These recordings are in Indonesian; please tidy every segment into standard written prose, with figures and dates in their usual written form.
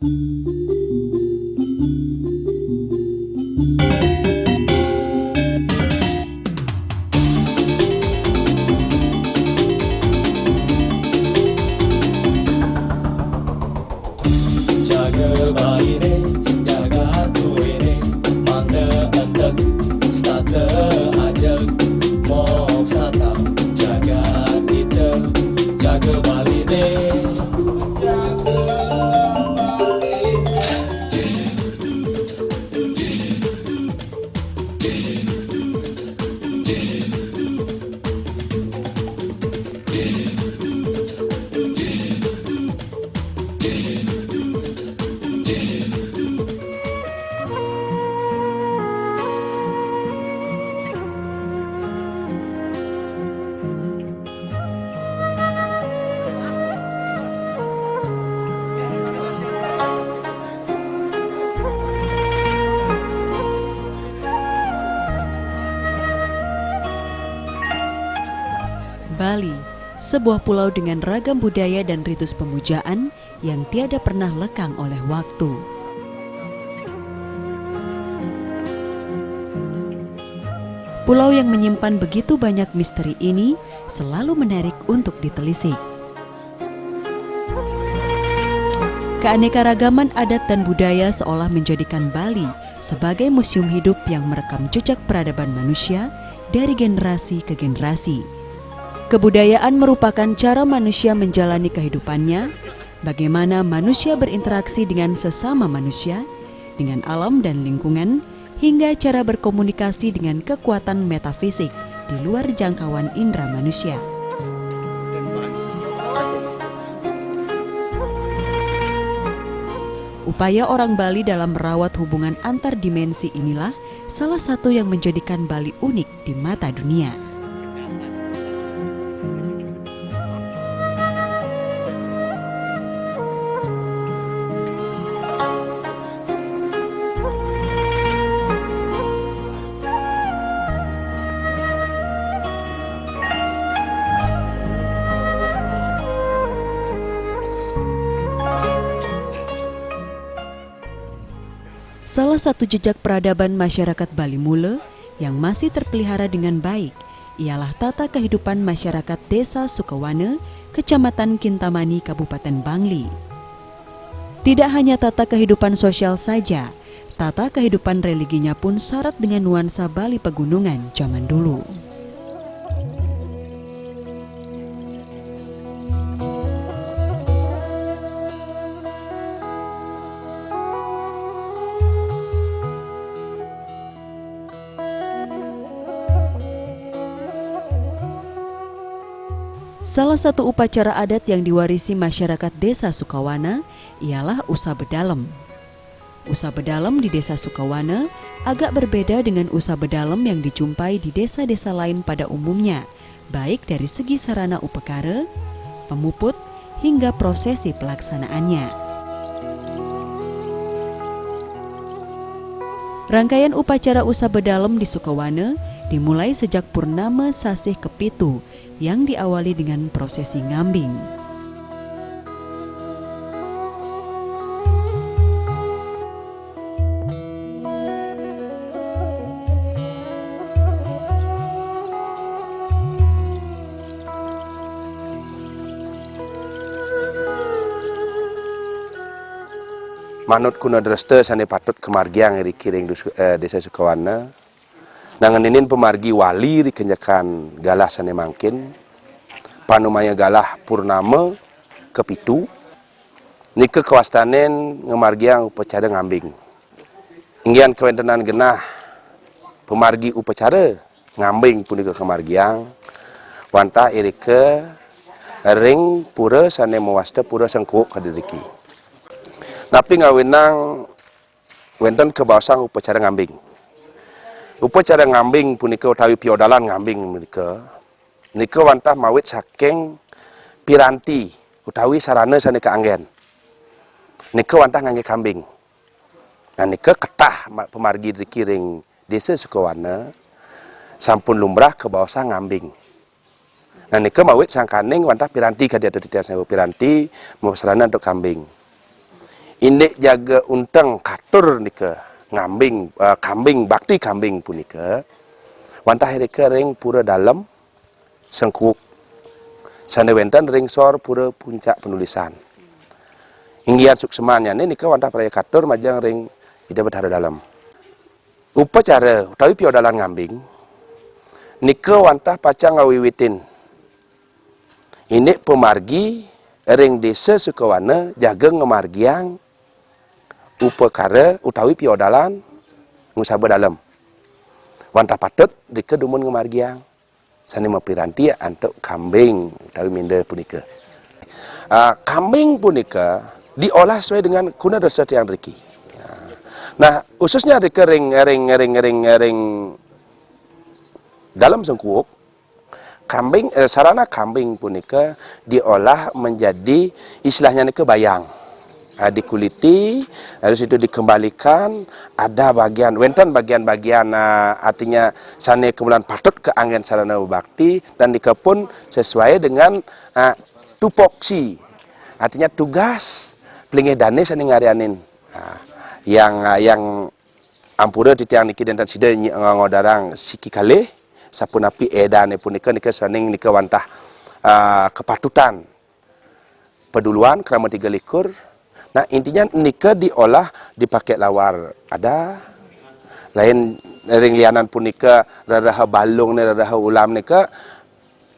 Jaga bayi jaga hatu ini, manda entek, stata ajak, mok sata, jaga kita, jaga bali Bali, sebuah pulau dengan ragam budaya dan ritus pemujaan yang tiada pernah lekang oleh waktu. Pulau yang menyimpan begitu banyak misteri ini selalu menarik untuk ditelisik. Keanekaragaman adat dan budaya seolah menjadikan Bali sebagai museum hidup yang merekam jejak peradaban manusia dari generasi ke generasi. Kebudayaan merupakan cara manusia menjalani kehidupannya, bagaimana manusia berinteraksi dengan sesama manusia, dengan alam dan lingkungan, hingga cara berkomunikasi dengan kekuatan metafisik di luar jangkauan indera manusia. Upaya orang Bali dalam merawat hubungan antar dimensi inilah salah satu yang menjadikan Bali unik di mata dunia. Salah satu jejak peradaban masyarakat Bali Mule yang masih terpelihara dengan baik ialah tata kehidupan masyarakat Desa Sukawana, Kecamatan Kintamani, Kabupaten Bangli. Tidak hanya tata kehidupan sosial saja, tata kehidupan religinya pun syarat dengan nuansa Bali pegunungan zaman dulu. Salah satu upacara adat yang diwarisi masyarakat Desa Sukawana ialah Usa Bedalem. Usa Bedalem di Desa Sukawana agak berbeda dengan Usa Bedalem yang dijumpai di desa-desa lain pada umumnya, baik dari segi sarana upekara, pemuput, hingga prosesi pelaksanaannya. Rangkaian upacara Usa Bedalem di Sukawana dimulai sejak Purnama Sasih Kepitu yang diawali dengan prosesi ngambing. Manut kuna dreste sane patut kemargiang ri kiring Desa Sukawana. Nanganinin pemargi wali di kenjakan galah sane mangkin. Panumaya galah Purnama Kepitu. Nika kewastanen ngemargiang upacara ngambing. Inggian kewentenan genah pemargi upacara ngambing punika kemargiang. Wantah irike ring pura sane mewasta pura sengkuk kadiriki. Napi ngawinang wenten kebawasang upacara ngambing. Upacara ngambing punika utawi piodalan ngambing menika. Nika wantah mawit saking piranti utawi sarana sane kaanggen. Nika wantah ngangge kambing. Nah nika ketah pemargi dikiring Desa Sukawana sampun lumrah kebawasang ngambing. Nah nika mawit sangkaning wantah piranti kadia dadi piranti mau sarana untuk kambing. indek jaga untang katur nika ngambing kambing bakti kambing punika wantah reka ring pura dalam sengkuk sandewentan ring sor pura puncak penulisan inggian suksemannya nika wantah peraya katur majang ring ida bedhara dalam upacara utawi piodalan ngambing nika wantah pacang ngawiwitin indek pemargi ring desa Sukawana jaga ngemargiang upakara utawi piodalan ngusaba dalam wantah patut dika dumun ngemargiang sani mapiranti antuk kambing utawi minda punika kambing punika diolah sesuai dengan kuna dosa tiang riki nah khususnya dika ring dalam sengkuuk kambing sarana kambing punika diolah menjadi istilahnya nika bayang dikuliti, lalu situ dikembalikan, ada bagian, wentan bagian-bagian artinya sana kemudian patut ke angin sarana bakti dan dikepun sesuai dengan tupoksi, artinya tugas pelingi dane sana ngarianin, yang ampura titiang niki dan sida ngodarang siki kalih, sapunapi edane punika nika saning nika wantah kepatutan peduluan kerama 3 likur. Nah intinya nika diolah dipakai lawar ada lain ring lianan pun nika raraha balung ni raraha ulam nika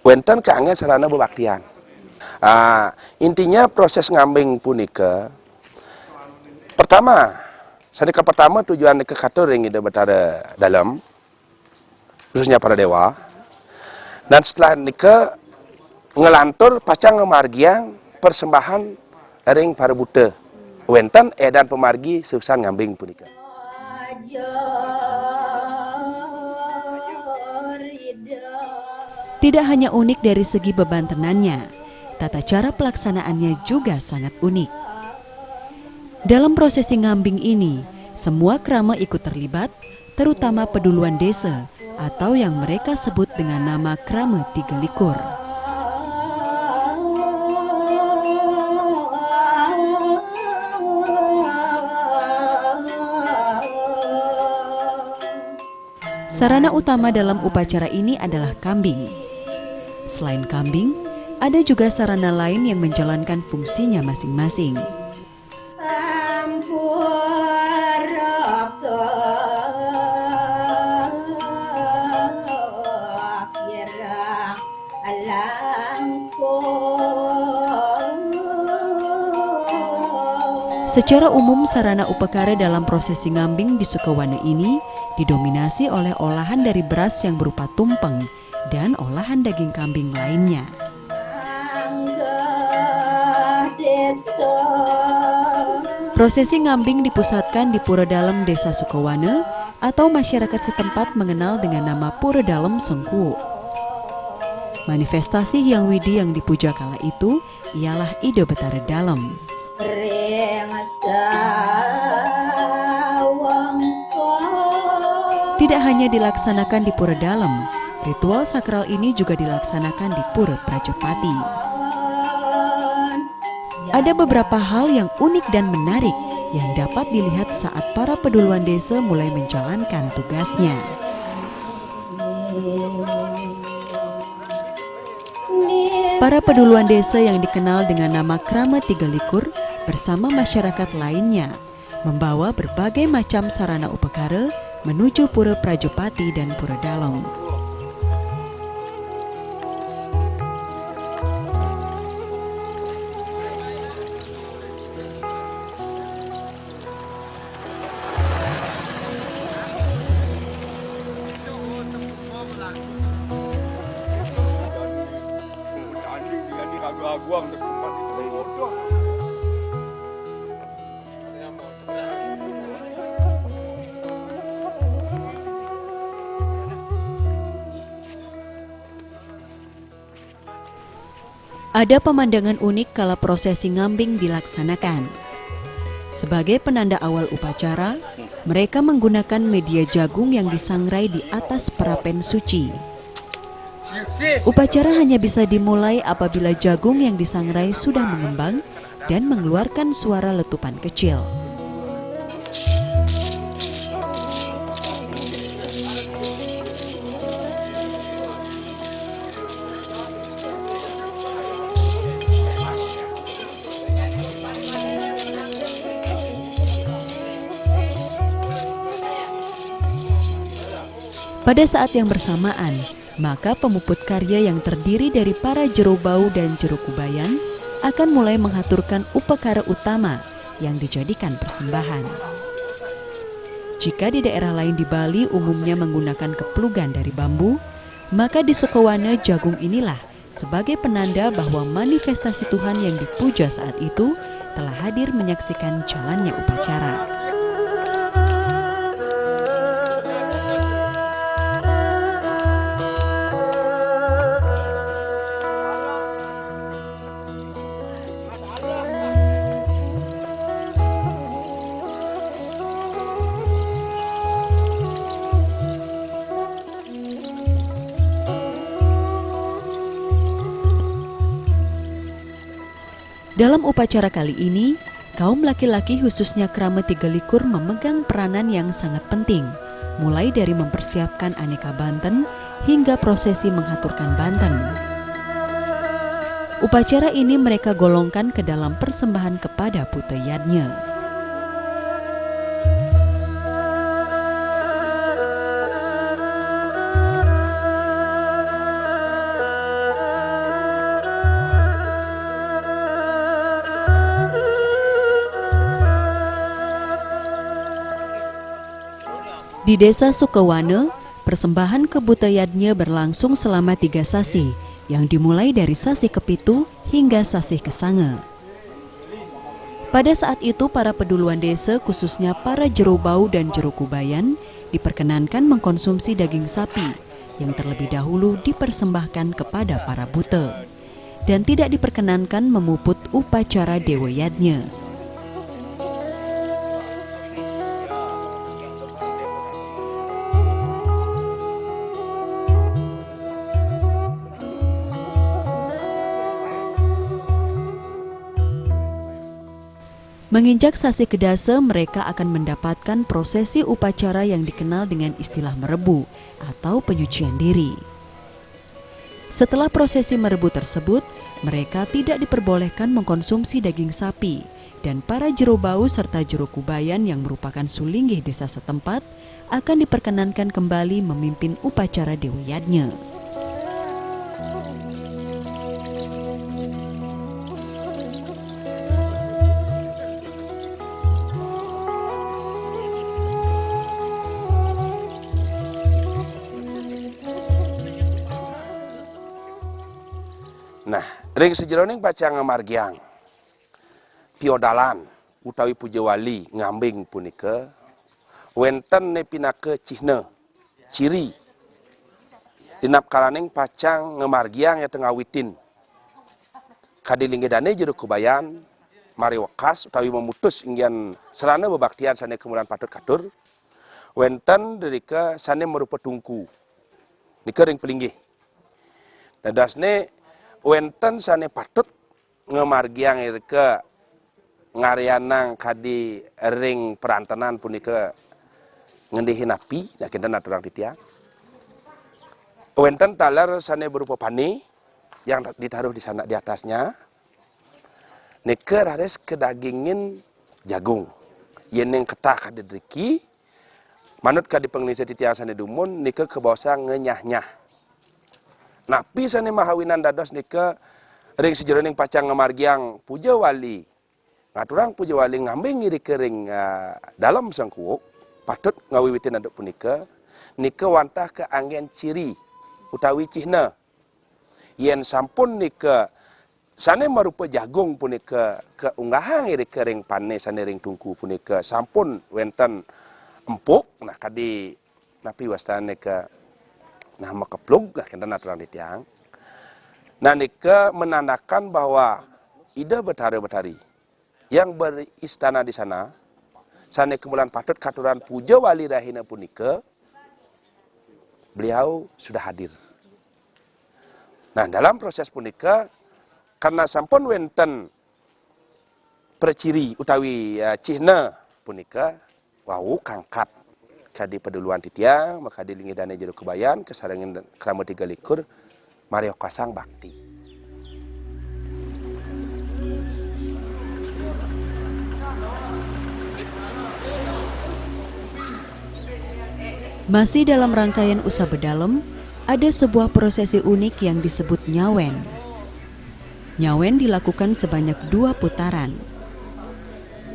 wenten ke angin sarana bebaktian intinya proses ngambing pun nika pertama sadika pertama tujuan nika katur ring ida betara dalam khususnya para dewa dan setelah nika ngelantur pacang ngemargiang persembahan ring para buta wentan edan pemargi susan ngambing punika. Tidak hanya unik dari segi bebantenannya, tata cara pelaksanaannya juga sangat unik. Dalam prosesi ngambing ini, semua krama ikut terlibat, terutama peduluan desa atau yang mereka sebut dengan nama krama 3 likur. Sarana utama dalam upacara ini adalah kambing. Selain kambing, ada juga sarana lain yang menjalankan fungsinya masing-masing. Secara umum, sarana upakara dalam prosesi ngambing di Sukawana ini didominasi oleh olahan dari beras yang berupa tumpeng dan olahan daging kambing lainnya. Prosesi ngambing dipusatkan di Pura Dalem Desa Sukawana atau masyarakat setempat mengenal dengan nama Pura Dalem Sengkuuk. Manifestasi Hyang Widi yang dipuja kala itu ialah Ida Betara Dalem. Tidak hanya dilaksanakan di Pura Dalem, ritual sakral ini juga dilaksanakan di Pura Prajapati. Ada beberapa hal yang unik dan menarik yang dapat dilihat saat para peduluan desa mulai menjalankan tugasnya. Para peduluan desa yang dikenal dengan nama Krama 3 Likur bersama masyarakat lainnya membawa berbagai macam sarana upakara menuju Pura Prajapati dan Pura Dalem. Ada pemandangan unik kala prosesi ngambing dilaksanakan. Sebagai penanda awal upacara, mereka menggunakan media jagung yang disangrai di atas perapen suci. Upacara hanya bisa dimulai apabila jagung yang disangrai sudah mengembang dan mengeluarkan suara letupan kecil. Pada saat yang bersamaan, maka pemuput karya yang terdiri dari para jero bau dan jero kubayan akan mulai menghaturkan upakara utama yang dijadikan persembahan. Jika di daerah lain di Bali umumnya menggunakan keplugan dari bambu, maka di Sukawana jagung inilah sebagai penanda bahwa manifestasi Tuhan yang dipuja saat itu telah hadir menyaksikan jalannya upacara. Dalam upacara kali ini, kaum laki-laki khususnya Krama Tiga Likur memegang peranan yang sangat penting, mulai dari mempersiapkan aneka banten hingga prosesi menghaturkan banten. Upacara ini mereka golongkan ke dalam persembahan kepada puteyadnya. Di desa Sukawana, persembahan ke Buteyadnya berlangsung selama 3 sasi, yang dimulai dari sasi kepitu hingga sasi kesange. Pada saat itu para peduluan desa khususnya para jero bau dan jero kubayan diperkenankan mengkonsumsi daging sapi yang terlebih dahulu dipersembahkan kepada para bute dan tidak diperkenankan memuput upacara dewayadnya. Menginjak sasi kedase, mereka akan mendapatkan prosesi upacara yang dikenal dengan istilah merebu atau penyucian diri. Setelah prosesi merebu tersebut, mereka tidak diperbolehkan mengkonsumsi daging sapi dan para jero bau serta jero kubayan yang merupakan sulinggih desa setempat akan diperkenankan kembali memimpin upacara dewayadnya. Nah, ring sejeroning pacang ngamargiang, piodalan, utawi puja wali ngambing punika, wenten nepinake cihne, ciri, dinap kalaning pacang ngamargiang ya tengah witin, kadilinggedane jero kubayan, mari wakas utawi memutus inggian serana bebaktian sane kemudian patut katur, wenten derika sane merupa tungku, nika ring pelinggih, dadasne wenten sane patut ngamargiang irke ngarianang kadi ring perantanan punika ngendihin api yakin naturang titiang. Wenten talar sane berupa pani yang ditaruh di sana di atasnya. Nike rares kedagingin jagung. Yeneng ketah kadi driki manut kadi penglisa titiang sane dumun nike kebawasa ngenyah-nyah. Napi sane mahawinan dados nika ring sejeroning pacang ngamargiang puja wali. Ngaturang puja wali ngambing ngiri kering dalam sangkuuk patut ngawiwitin aduk punika nika wantah ke anggen ciri utawi cihna. Yen sampun nika sane marupa jagung punika keunggahan ngiri kering pane sane ring tungku punika sampun wenten empuk nah kadi napi wastane ke nah makeplug kena natural ditiang. Nah nika menandakan bahwa ida betari yang beristana di sana sane kemudian patut katuran puja wali rahina punika beliau sudah hadir. Nah dalam proses punika karena sampun wenten perciri utawi cihna punika wau kangkat kadi peduluan titiang maka dilingi dana jero kebayan kesarengin krama 3 likur Mario Kasang bakti. Masih dalam rangkaian Usa Bedalem, ada sebuah prosesi unik yang disebut nyawen. Nyawen dilakukan sebanyak 2 putaran.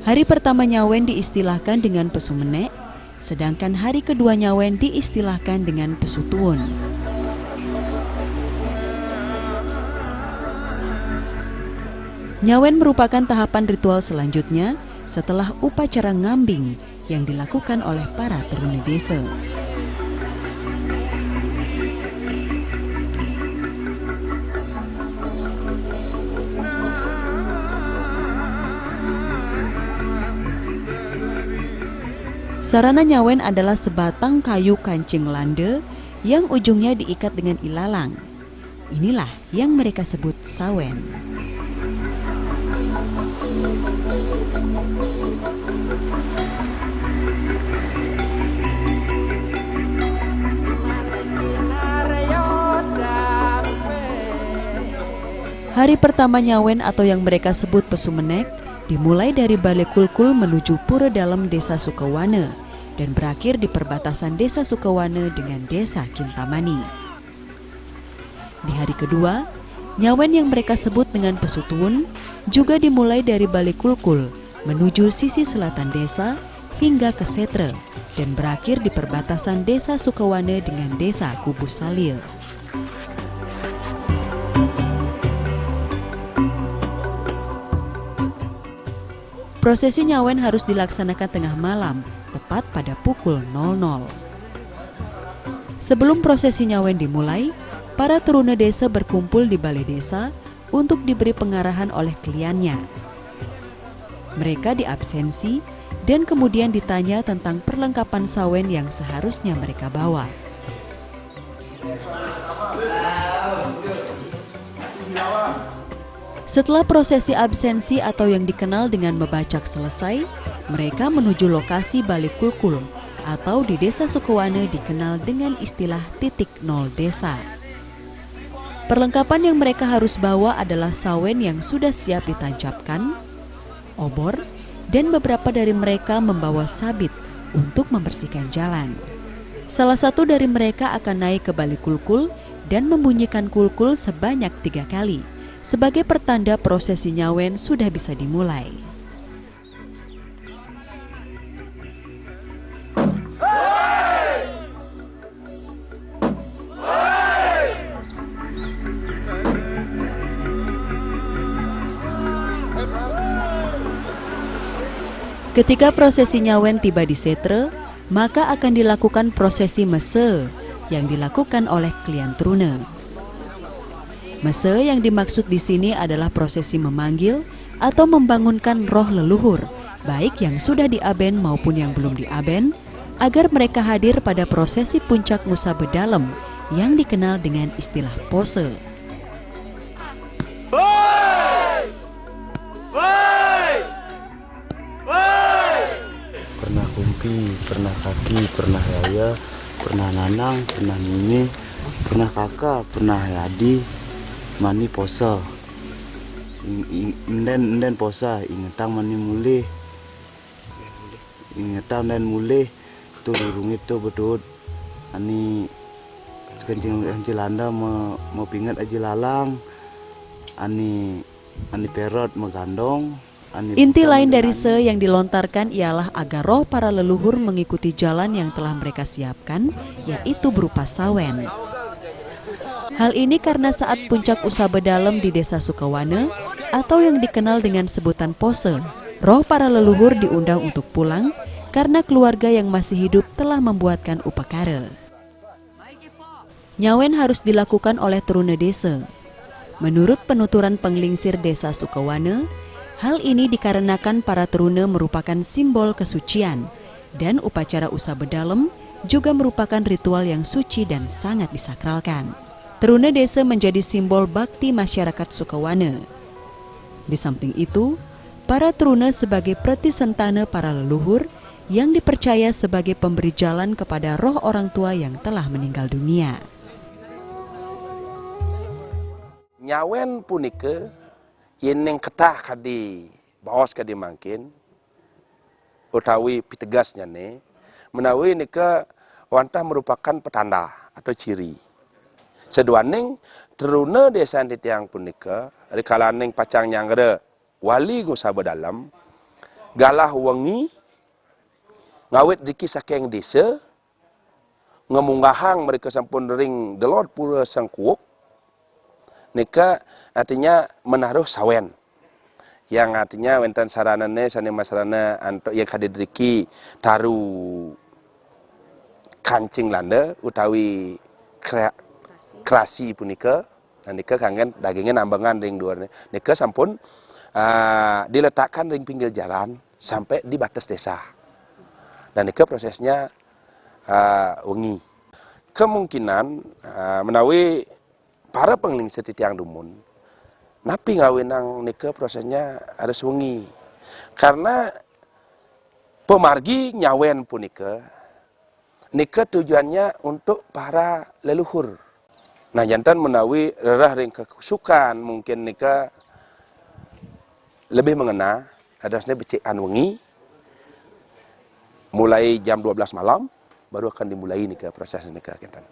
Hari pertama nyawen diistilahkan dengan pesumenek, sedangkan hari kedua nyawen diistilahkan dengan pesutuun. Nyawen merupakan tahapan ritual selanjutnya setelah upacara ngambing yang dilakukan oleh para teruna desa. Sarana nyawen adalah sebatang kayu kancing lande yang ujungnya diikat dengan ilalang. Inilah yang mereka sebut sawen. Hari pertama nyawen atau yang mereka sebut pesumenek dimulai dari Balai Kulkul menuju Pura Dalem Desa Sukawana dan berakhir di perbatasan Desa Sukawana dengan Desa Kintamani. Di hari kedua, nyawen yang mereka sebut dengan pesutuun juga dimulai dari Balai Kulkul menuju sisi selatan desa hingga ke Setre dan berakhir di perbatasan Desa Sukawana dengan Desa Kubus Salil. Prosesi nyawen harus dilaksanakan tengah malam, tepat pada pukul 00. Sebelum prosesi nyawen dimulai, para teruna desa berkumpul di balai desa untuk diberi pengarahan oleh kliennya. Mereka diabsensi dan kemudian ditanya tentang perlengkapan sawen yang seharusnya mereka bawa. Setelah prosesi absensi atau yang dikenal dengan membacak selesai, mereka menuju lokasi Balai Kulkul atau di Desa Sukawana dikenal dengan istilah titik 0 desa. Perlengkapan yang mereka harus bawa adalah sawen yang sudah siap ditancapkan, obor, dan beberapa dari mereka membawa sabit untuk membersihkan jalan. Salah satu dari mereka akan naik ke Balai Kulkul dan membunyikan kulkul sebanyak 3 kali. Sebagai pertanda prosesi nyawen sudah bisa dimulai. Ketika prosesi nyawen tiba di Setre, maka akan dilakukan prosesi mese yang dilakukan oleh klien truna. Mese yang dimaksud di sini adalah prosesi memanggil atau membangunkan roh leluhur, baik yang sudah diaben maupun yang belum diaben, agar mereka hadir pada prosesi puncak Usa Bedalem yang dikenal dengan istilah pose. Pernah kumpi, pernah kaki, pernah yaya, pernah nanang, pernah nini, pernah kakak, pernah yadi. Mani posa, inden posa, ingetang mani mulih, ingetang dan mulih, tu durung itu bedut, ani kencing Landa mau pingat aji lalang, ani perot megandong. Inti lain dari se yang dilontarkan ialah agar roh para leluhur mengikuti jalan yang telah mereka siapkan, yaitu berupa sawen. Hal ini karena saat puncak Usa Bedalem di Desa Sukawana atau yang dikenal dengan sebutan pose, roh para leluhur diundang untuk pulang karena keluarga yang masih hidup telah membuatkan upakara. Nyawen harus dilakukan oleh teruna desa. Menurut penuturan penglingsir Desa Sukawana, hal ini dikarenakan para teruna merupakan simbol kesucian dan upacara Usa Bedalem juga merupakan ritual yang suci dan sangat disakralkan. Teruna desa menjadi simbol bakti masyarakat Sukawana. Di samping itu, para teruna sebagai pratisentana para leluhur yang dipercaya sebagai pemberi jalan kepada roh orang tua yang telah meninggal dunia. Nyawen punika yeneng ketah kadi baos kadi mangkin utawi pitegasnya ne menawi nika wantah merupakan petanda atau ciri. Seduaneng teruna desa titiang punika rikalaneng pacang nyanggere wali ngusaba dalam galah wengi ngawit diki saking desa ngemunggahang mereka sampun ring delor pura sangkuok nika artinya menaruh sawen yang artinya wenten saranane sane masarana antuk yang kadidriki taru kancing landa utawi krasi punika nika kangen dagingnya nambangan ring duarnya nika sampun diletakkan ring pinggir jalan sampai di batas desa dan nika prosesnya wengi kemungkinan menawi para pengling setitiang dumun napi ngawinang nika prosesnya harus wengi karena pemargi nyawen punika nika tujuannya untuk para leluhur. Nah jantan menawi rerah ring kesukaan mungkin nika lebih mengena adasnya becikan wengi mulai jam 12 malam baru akan dimulai nika proses nika kentan.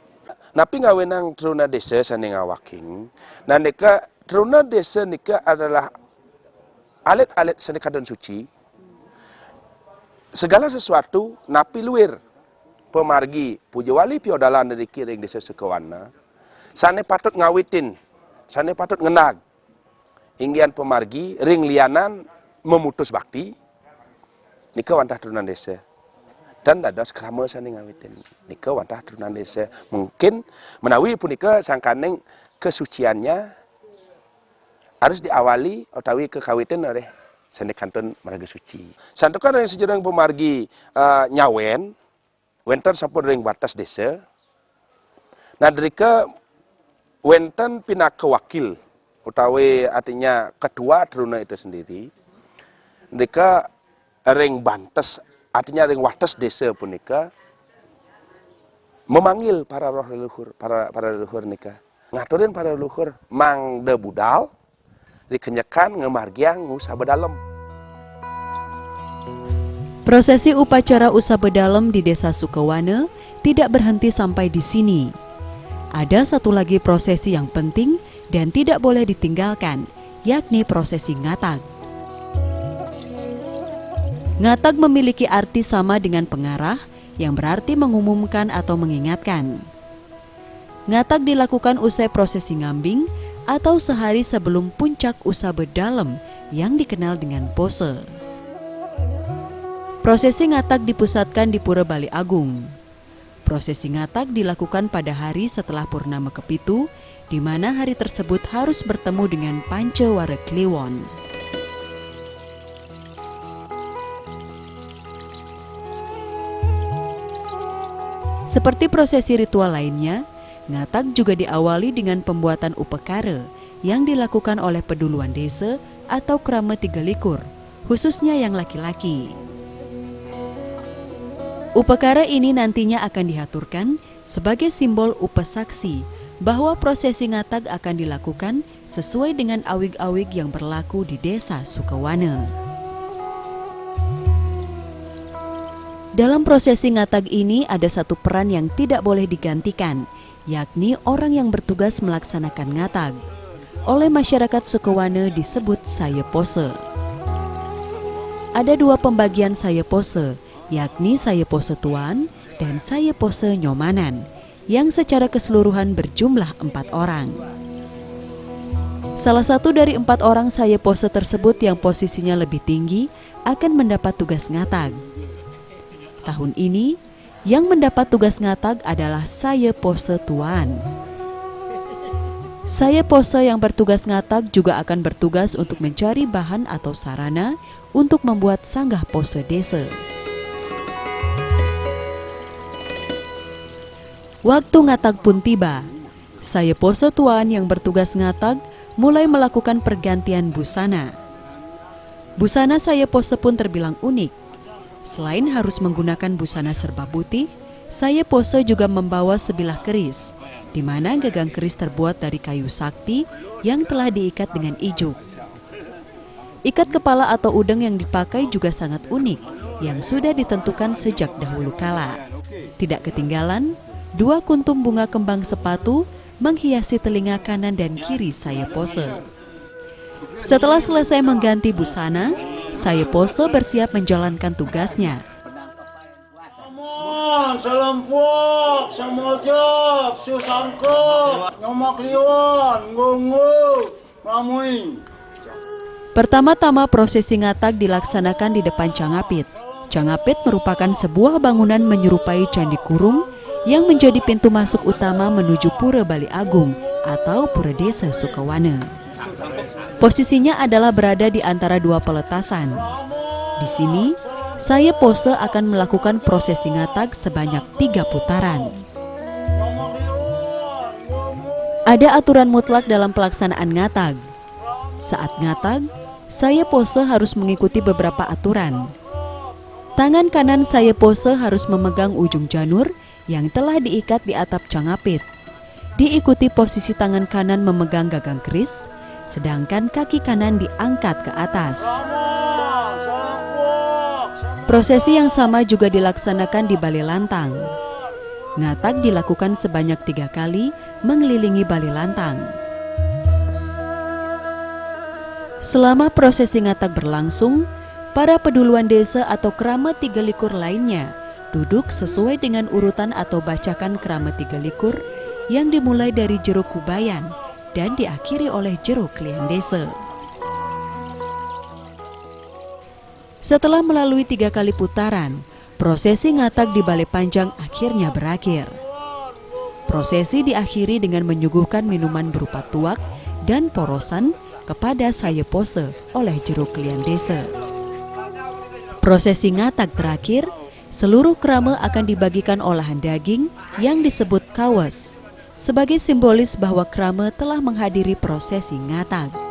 Napi ngawenang teruna desa sane ngawaking. Nah nika teruna desa nika adalah alit-alit sane kadon suci. Segala sesuatu napi luir pemargi puja wali piodalan dari kiring desa Sukawana. Sane patut ngawitin, sane patut ngenag. Inggian pemargi ring lianan memutus bakti. Nika wantah turunan desa. Dan dados krama sane ngawitin. Nika wantah turunan desa. Mungkin menawi punika sangkaneng kesuciannya harus diawali utawi kekawitan oleh sane kantun marga suci. Santukan yang sejarah pemargi nyawen wenten sampun ring batas desa. Nah derika wenten pinaka wakil utawi artinya ketua teruna itu sendiri. Derika ring bantes artinya ring wates desa punika memanggil para roh leluhur, para leluhur nika. Ngaturin para leluhur mang de budal dikenyekan ngemargiang ngusaba dalem. Prosesi upacara usaba dalem di Desa Sukawana tidak berhenti sampai di sini. Ada satu lagi prosesi yang penting dan tidak boleh ditinggalkan, yakni prosesi ngatag. Ngatag memiliki arti sama dengan pengarah yang berarti mengumumkan atau mengingatkan. Ngatag dilakukan usai prosesi ngambing atau sehari sebelum puncak usaba dalem yang dikenal dengan pose. Prosesi ngatag dipusatkan di Pura Bali Agung. Prosesi ngatag dilakukan pada hari setelah Purnama Kepitu, di mana hari tersebut harus bertemu dengan Pancawara Kliwon. Seperti prosesi ritual lainnya, ngatag juga diawali dengan pembuatan upekara yang dilakukan oleh peduluan desa atau krama 3 likur, khususnya yang laki-laki. Upekara ini nantinya akan dihaturkan sebagai simbol upesaksi bahwa prosesi ngatag akan dilakukan sesuai dengan awig-awig yang berlaku di Desa Sukawana. Dalam prosesi ngatag ini ada satu peran yang tidak boleh digantikan, yakni orang yang bertugas melaksanakan ngatag. Oleh masyarakat Sukawana disebut sayepose. Ada 2 pembagian sayepose, yakni sayepose tuan dan sayepose nyomanan, yang secara keseluruhan berjumlah 4 orang. Salah satu dari 4 orang sayepose tersebut yang posisinya lebih tinggi akan mendapat tugas ngatag. Tahun ini, yang mendapat tugas ngatag adalah sayepose tuan. Sayepose yang bertugas ngatag juga akan bertugas untuk mencari bahan atau sarana untuk membuat sanggah pose desa. Waktu ngatag pun tiba. Sayepose tuan yang bertugas ngatag mulai melakukan pergantian busana. Busana saya pose pun terbilang unik. Selain harus menggunakan busana serba putih, saya pose juga membawa sebilah keris, di mana gagang keris terbuat dari kayu sakti yang telah diikat dengan ijuk. Ikat kepala atau udeng yang dipakai juga sangat unik, yang sudah ditentukan sejak dahulu kala. Tidak ketinggalan, 2 kuntum bunga kembang sepatu menghiasi telinga kanan dan kiri saya pose. Setelah selesai mengganti busana, saya pose bersiap menjalankan tugasnya. Selempuk, semojok, susangkep, nyomak liwan, ngungu, ramui. Pertama-tama prosesi ngatak dilaksanakan di depan Cangapit. Cangapit merupakan sebuah bangunan menyerupai Candi Kurung yang menjadi pintu masuk utama menuju Pura Bali Agung atau Pura Desa Sukawana. Posisinya adalah berada di antara 2 peletasan. Di sini, saya pose akan melakukan prosesi ngatak sebanyak 3 putaran. Ada aturan mutlak dalam pelaksanaan ngatak. Saat ngatak, saya pose harus mengikuti beberapa aturan. Tangan kanan saya pose harus memegang ujung janur yang telah diikat di atap Cangapit. Diikuti posisi tangan kanan memegang gagang keris, sedangkan kaki kanan diangkat ke atas. Prosesi yang sama juga dilaksanakan di Bali Lantang. Ngatak dilakukan sebanyak 3 kali mengelilingi Bali Lantang. Selama prosesi ngatak berlangsung, para peduluan desa atau krama 3 likur lainnya duduk sesuai dengan urutan atau bacakan krama 3 likur yang dimulai dari jeruk kubayan dan diakhiri oleh jeruk klian desa. Setelah melalui 3 kali putaran, prosesi ngatak di Balai Panjang akhirnya berakhir. Prosesi diakhiri dengan menyuguhkan minuman berupa tuak dan porosan kepada saya pose oleh jeruk klian desa. Prosesi ngatak terakhir, seluruh krama akan dibagikan olahan daging yang disebut kawes, sebagai simbolis bahwa krama telah menghadiri prosesi ngatak.